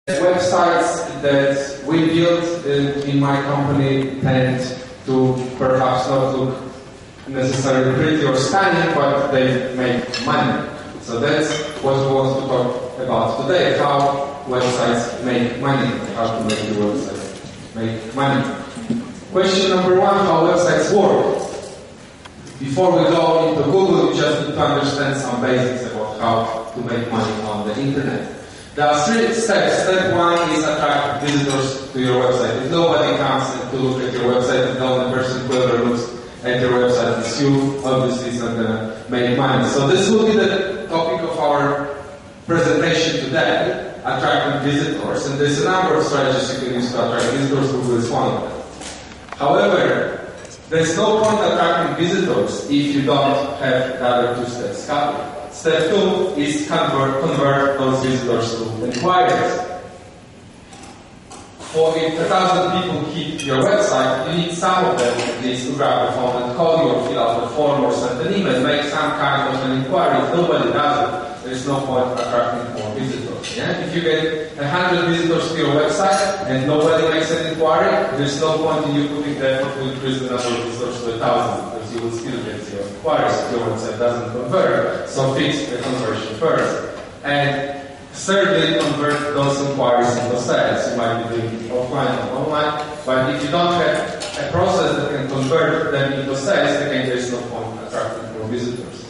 Websites that we build in my company tend to perhaps not look necessarily pretty or stunning, but they make money. So that's what we want to talk about today, how websites make money, how to make your website make money. Question number one, how websites work. Before we go into Google, you just need to understand some basics about how to make money on the internet. There are 3 steps. Step 1 is attract visitors to your website. If nobody comes to look at your website, the only person who ever looks at your website is you, obviously it's not going to make money. So this will be the topic of our presentation today, attracting visitors. And there's a number of strategies you can use to attract visitors. Google is one of them. However, there's no point attracting visitors if you don't have the other 2 steps covered. Step 2 is convert those visitors to inquiries. For if 1,000 people hit your website, you need some of them at least to grab the phone and call you or fill out the form or send an email, make some kind of an inquiry. If nobody does it, there is no point attracting more visitors. Yeah? If you get 100 visitors to your website and nobody makes an inquiry, there is no point in you putting the effort to increase the number of visitors to 1,000. You will still get your inquiries if your website doesn't convert. So fix the conversion first. And thirdly, convert those inquiries into sales. You might be doing it offline or online, but if you don't have a process that can convert them into sales, again, there is no point attracting more visitors.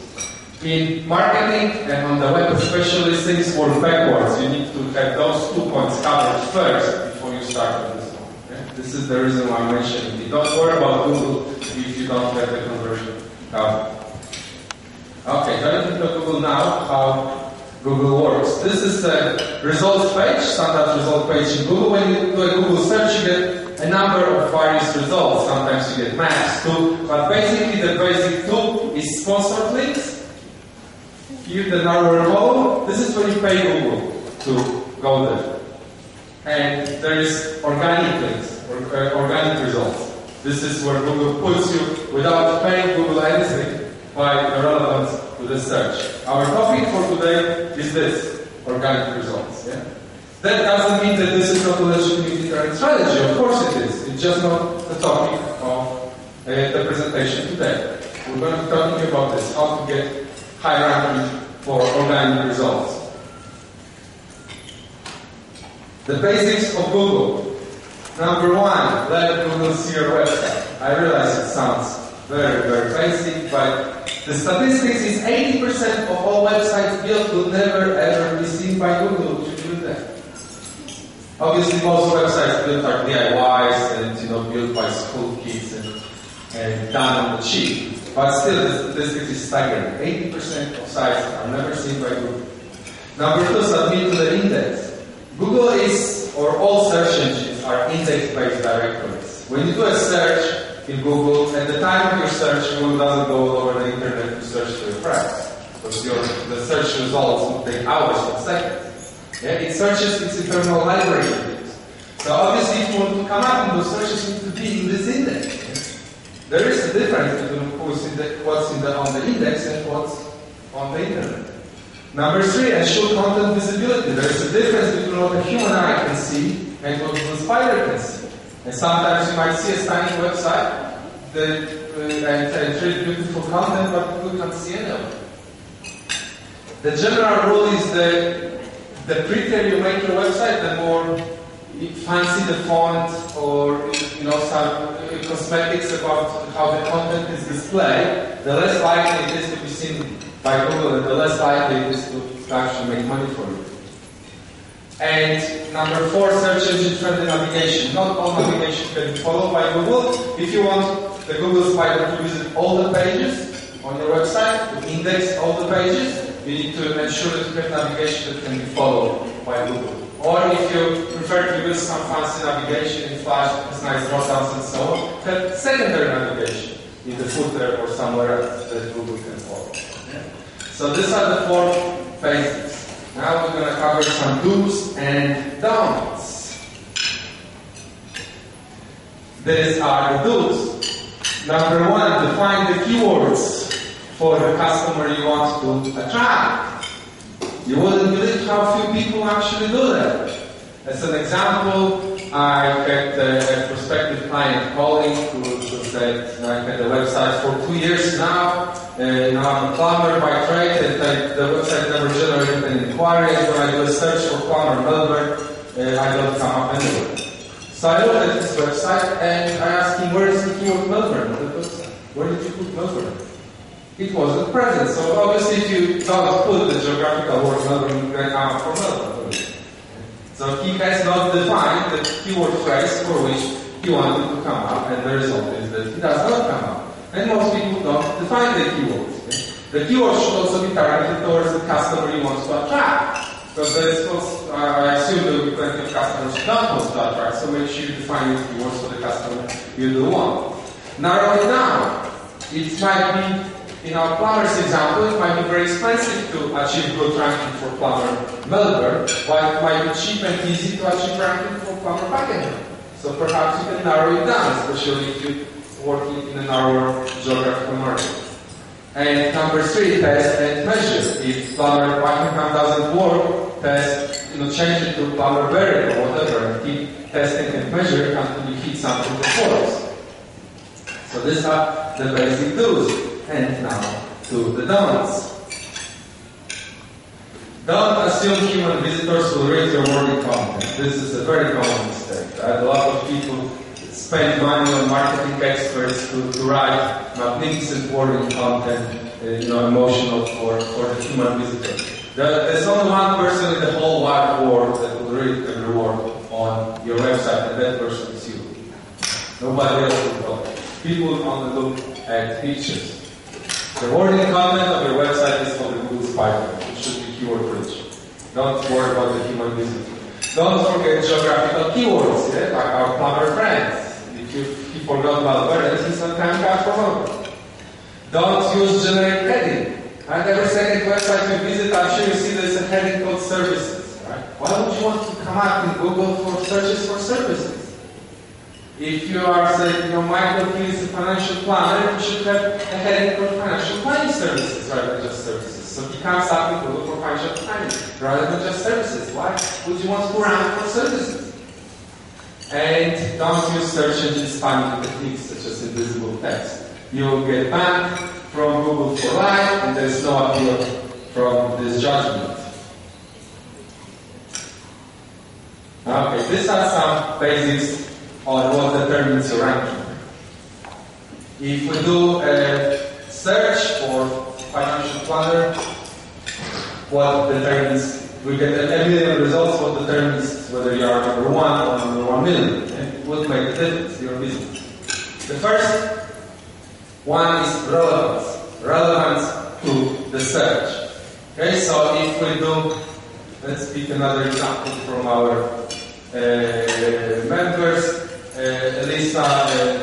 In marketing and on the web especially, things work backwards. You need to have those 2 points covered first before you start with this one. Okay? This is the reason why I mentioned it. Don't worry about Google if you don't have the conversion covered. Okay, going into Google now, how Google works. This is the results page, standard result page in Google. When you do a Google search, you get a number of various results. Sometimes you get maps too, but basically the basic tool is sponsored links. Here the narrower column, this is where you pay Google to go there. And there is organic links, or organic results. This is where Google puts you without paying Google anything by the relevance to the search. Our topic for today is this, organic results. Yeah? That doesn't mean that this is not a legitimate internet strategy. Of course it is. It's just not the topic of the presentation today. We're going to be talking about this, how to get high ranking for organic results. The basics of Google. Number 1, let Google see your website. I realize it sounds very, very basic, but the statistics is 80% of all websites built will never ever be seen by Google. Would you do that? Obviously, most websites built are DIYs and built by school kids and done on the cheap. But still, the statistics is staggering. 80% of sites are never seen by Google. Number 2, submit to the index. Google is, or all search engines are index-based directories. When you do a search in Google, at the time of your search, Google doesn't go all over the internet to search for your price. Because the search results will take hours or seconds. Yeah? It searches its internal library. So obviously, if you want to come up in those searches, you need to be in this index. Yeah? There is a difference between what's on the index and what's on the internet. Number 3, ensure content visibility. There is a difference between what a human eye can see and what the spider can see. And sometimes you might see a stunning website and really beautiful content, but you can't see any of it. The general rule is the prettier you make your website, the more fancy the font or some cosmetics about how the content is displayed, the less likely it is to be seen by Google, and the less likely it is to actually make money for you. And number 4, search engine friendly navigation. Not all navigation can be followed by Google. If you want the Google spider to visit all the pages on your website, to index all the pages, you need to ensure that you have navigation that can be followed by Google. Or if you prefer to use some fancy navigation in Flash, with nice drop-downs and so on, have secondary navigation in the footer or somewhere else that Google can follow. Yeah? So these are the 4 basics. Now we're going to cover some do's and don'ts. These are the do's. Number 1, define the keywords for the customer you want to attract. You wouldn't believe how few people actually do that. A As an example, I had a prospective client calling who said, I had a website for 2 years now. Now I'm a plumber by trade, and the website never generated an inquiry. And when I do a search for plumber Melbourne, I don't come up anywhere. So I looked at this website and I asked him, where is the keyword Melbourne on the website? Where did you put Melbourne? It wasn't present. So obviously if you don't put the geographical word Melbourne, you can come up for Melbourne. So he has not defined the keyword phrase for which he wanted to come up, and the result is that he does not come up. And most people don't define the keywords. The keyword should also be targeted towards the customer you want to attract. Because I assume there will be plenty of customers who don't want to attract, so make sure you define your keywords for the customer you do want. Narrow it down. It might be, in our plumber's example, it might be very expensive to achieve good ranking for plumber Melbourne, while it might be cheap and easy to achieve ranking for plumber Pakenham. So perhaps you can narrow it down, especially if you're working in a narrower geographical market. And number 3, test and measure. If plumber Pakenham doesn't work, test, change it to plumber Berwick or whatever, and keep testing and measuring until you hit something that works. So these are the basic do's. And now to the don'ts. Don't assume human visitors will read your wording content. This is a very common mistake. A lot of people spend money on marketing experts to write magnificent wording content, emotional for the human visitor. There's only one person in the whole wide world that will read every word on your website, and that person is you. Nobody else will bother. People only look at pictures. The wording content of your website is for the Google Spider. It should be keyword rich. Don't worry about the human visitor. Don't forget geographical keywords, like our plumber friends. If he forgot about birds, he's not coming back for more. Don't use generic heading. And every second website you visit, I'm sure you see there's a heading called services. Right? Why would you want to come up in Google for searches for services? If you are, say, Michael Key is a financial planner, you should have a heading for financial planning services rather than just services. So he comes up in Google for financial planning rather than just services. Why would you want to rank for services? And don't use search engine spamming techniques such as invisible text. You will get banned from Google for life, and there is no appeal from this judgment. Okay, these are some basics on what determines your ranking. If we do a search for financial planner, what determines, we get a million results, what determines whether you are number 1 or number 1 million. And it will make a difference in your business. The first one is relevance. Relevance to the search. Okay, so if we do, let's pick another example from our members. Lisa,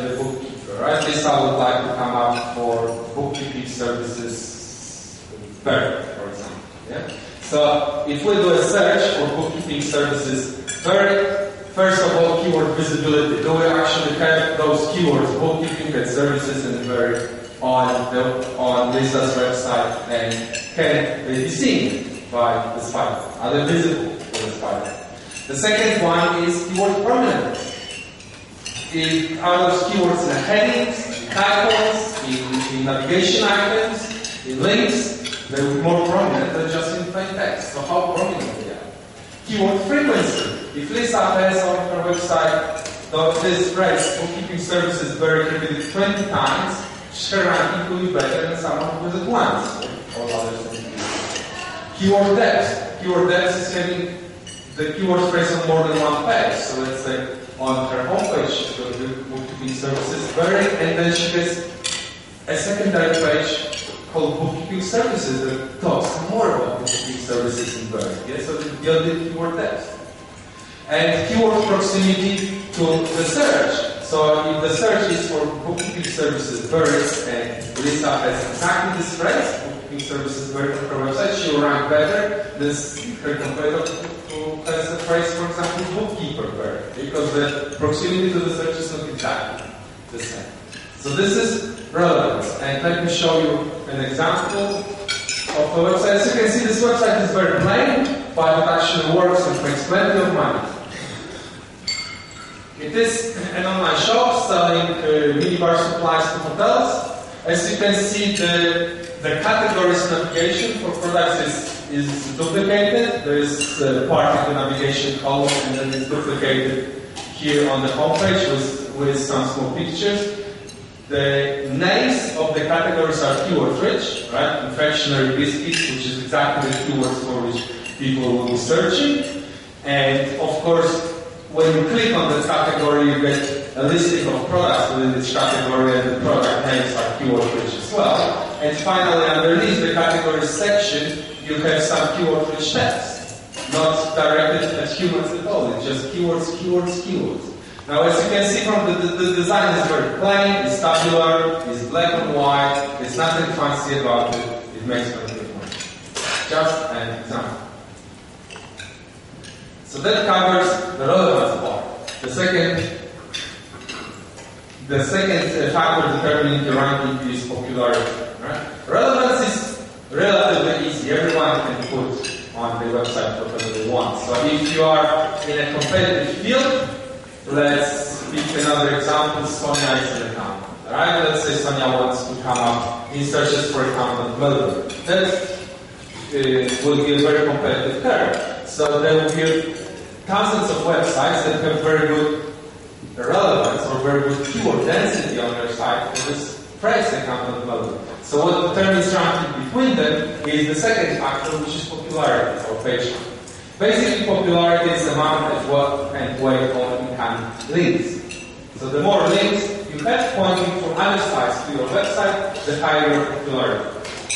the bookkeeper, right? Lisa would like to come up for bookkeeping services, Berwick, for example. Yeah? So if we do a search for bookkeeping services, Berwick, first of all, keyword visibility. Do we actually have those keywords, bookkeeping and services in Berwick, on Lisa's website, and can they be seen by the spider? Are they visible to the spider? The second one is keyword prominence. Are those keywords in the headings, in titles, in navigation items, in links? They're more prominent than just in plain text. So how prominent they are? Keyword frequency. If Lisa has on her website this phrase, bookkeeping services very repeated 20 times, her ranking will be better than someone who does it once, or other things. Keyword depth. Keyword depth is having the keyword phrase on more than one page. So let's say on her homepage, she goes to bookkeeping services, Berwick, and then she gets a secondary page called bookkeeping services that talks more about bookkeeping services in Berwick. Yeah? So you'll get keyword depth. And keyword proximity to the search. So if the search is for bookkeeping services, Berwick, and Lisa has exactly this phrase, bookkeeping services, Berwick, on her website, she will rank better than her competitor who has the phrase, for example, bookkeeper Berwick, because the proximity to the search is not exactly the same. So this is relevance. And let me show you an example of the website. As you can see, this website is very plain, but it actually works and makes plenty of money. It is an online shop selling minibar supplies to hotels. As you can see, the categories navigation for products is duplicated. There is part of the navigation column, and then it's duplicated here on the homepage with some small pictures. The names of the categories are keyword rich, right? Confectionery biscuits, which is exactly the keywords for which people will be searching. And of course, when you click on the category, you get a listing of products within this category, and the product names are keyword rich as well. And finally, underneath the categories section, you have some keyword rich text, not directed at humans at all. It's just keywords, keywords, keywords. Now, as you can see from the design is very plain, it's tabular, it's black and white, there's nothing fancy about it, it makes no difference. Just an example. So that covers the relevance part. The second factor determining the ranking is popularity. Right? Relevance is relatively easy. Everyone can put on the website whatever they want. So if you are in a competitive field, let's pick another example. Sonia is an accountant. Right? Let's say Sonia wants to come up in searches for accountant Melbourne. That will be a very competitive curve. So there will be thousands of websites that have very good relevance or very good keyword density on their site for this phrase accountant Melbourne. So what determines ranking between them is the second factor, which is popularity or page rank. Basically, popularity is the amount and weight on incoming links. So the more links you have pointing from other sites to your website, the higher your popularity.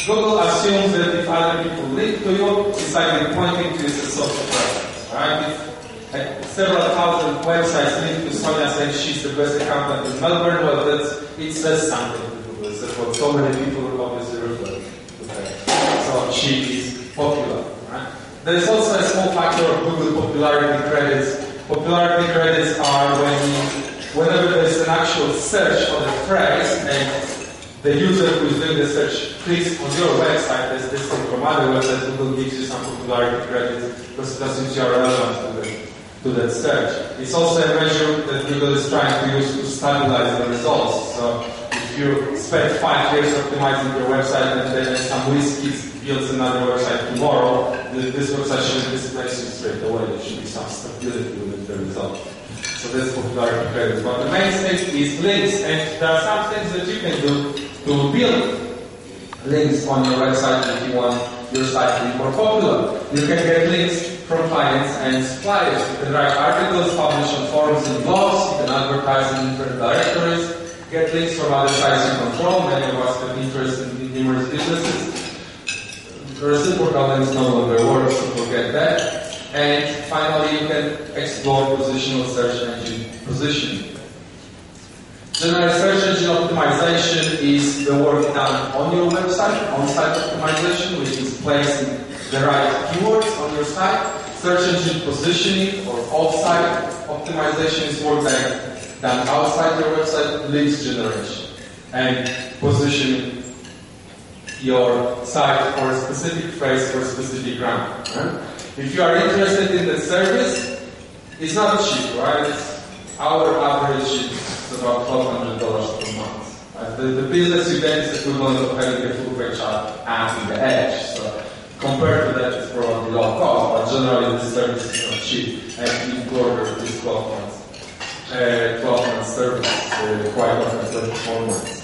Google assumes that if other people link to you, it's like they're pointing to you as a social presence. Right? If several thousand websites link to Sonia saying she's the best accountant in Melbourne, well, it says something to Google. It says what so many people will obviously refer to her. So she is popular. Right? There is also a small factor of Google popularity credits. Popularity credits are whenever there is an actual search for the phrase and the user who is doing the search clicks on your website as distinct from other websites, Google gives you some popularity credits because it assumes you are relevant to that search. It's also a measure that Google is trying to use to stabilize the results. So if you spend 5 years optimizing your website and then some WizKids builds another website tomorrow, this website should display you straight away. There should be some stability within the result. So that's popularity credits. But the main thing is links, and there are some things that you can do to build links on your website if you want your site to be more popular. You can get links from clients and suppliers. You can write articles, publish on forums and blogs, you can advertise in different directories, get links from other sites you control. Many of us have interest in numerous businesses. Reciprocal links no longer work, so forget that. And finally, you can explore positional search engine positioning. General search engine optimization is the work done on your website, on-site optimization, which is placing the right keywords on your site. Search engine positioning or off-site optimization is work done outside your website, links generation, and positioning your site for a specific phrase for a specific grammar. Right? If you are interested in the service, it's not cheap, right? Our average is about $1,200 per month. Right? The business you get is equivalent of having a full page ad in the edge. So compared to that, it's probably low cost, but generally this service is not cheap. And you order this 12 months service quite often for 4 months.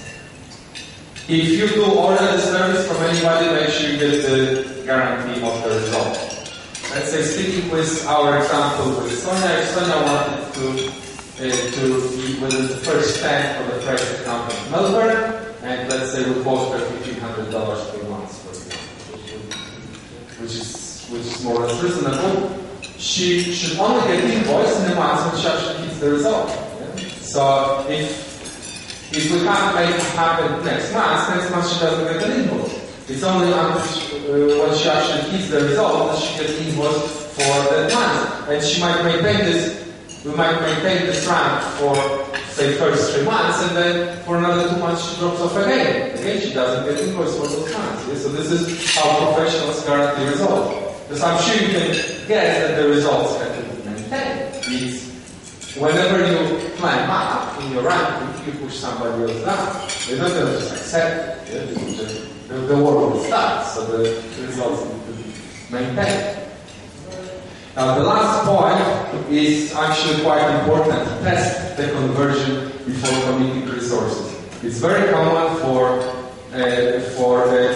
If you do order the service from anybody, make sure you get the guarantee of the result. Let's say, sticking with our example with Sonia, if Sonia wanted to be within the first 10 for the phrase account in Melbourne, and let's say we post her $1,500 per month, for example, which is more or less reasonable, she should only get invoiced in the month when she actually hits the result. Yeah? So if we can't make it happen next month she doesn't get an invoice. It's only when she actually hits the result that she gets invoiced for that month. And she might maintain this, we might maintain this rank for, say, first 3 months, and then for another 2 months she drops off again. Again, she doesn't get invoiced for those months. Yeah? So this is how professionals guarantee results. Because I'm sure you can guess that the results have to be maintained. whenever you climb up in your ranking, you push somebody else down. They're not going to just accept it. The work will start, so the results need to be maintained. Now the last point is actually quite important. Test the conversion before committing resources. It's very common for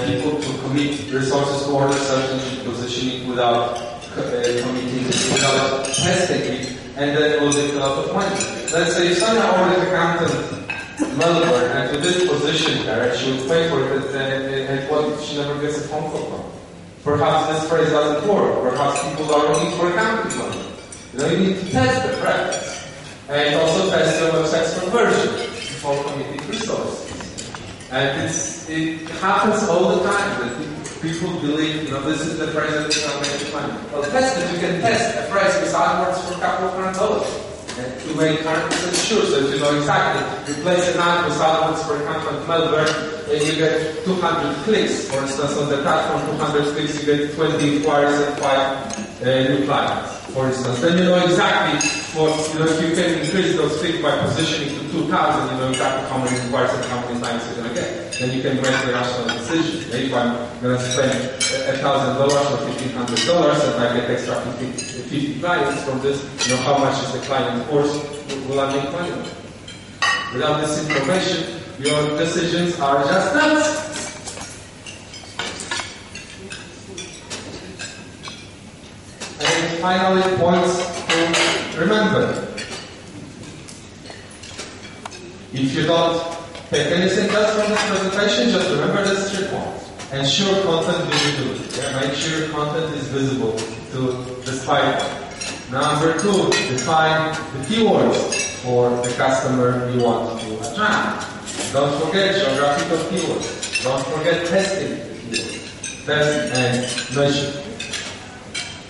people to commit resources to order search engine positioning without without testing it, and then losing a lot of money. Let's say if Sonia ordered accountant Melbourne and we did position her and she would pay for it, and what if she never gets a phone call from? Perhaps this phrase doesn't work. Perhaps people are looking for accounting money. You need to test the practice. And also test your website's conversion before committing resources. And it happens all the time that people believe, this is the phrase that is going to make money. Well, test it. You can test a phrase with AdWords for a couple of $100. And to make 100% sure, so that you know exactly. You place an ad with AdWords for a company in Melbourne, and you get 200 clicks. For instance, on the platform, 200 clicks, you get 20 inquiries and 5 new clients. For instance, then you know exactly what, if you can increase those clicks by positioning to 2,000, you know exactly how many inquiries and how many clients you're going to get. Then you can make the rational decision. If I'm going to spend $1,000 or $1,500 and I get extra 50 clients from this, how much is the client course, will I make money? Without this information, your decisions are just nuts. And finally, points to remember. If you don't take anything else from this presentation, just remember these 3 points. Ensure content visibility. Make sure your content is visible to the spider. Number 2, define the keywords for the customer you want to attract. Don't forget geographical keywords. Don't forget testing the keywords. Test and measure.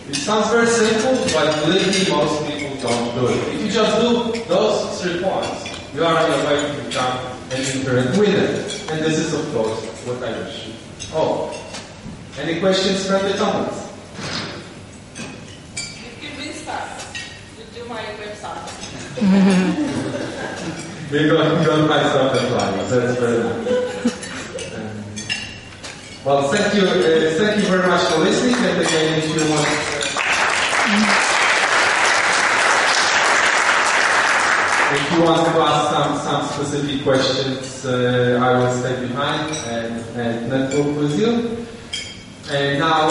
It sounds very simple, but believe me, most people don't do it. If you just do those 3 points, you are on your way to become an internet winner. And this is, of course, what I wish you all. Any questions from the comments? You convinced us to do my website. We don't buy stuff and flyers. That's very nice. Well, thank you very much for listening. And again, if you want, to ask some specific questions, I will stay behind and network with you. And now,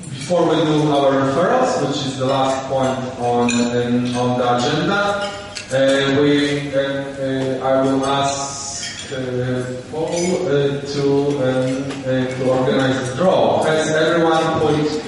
before we do our referrals, which is the last point on the agenda, I will ask Paul to organize the draw. Has everyone put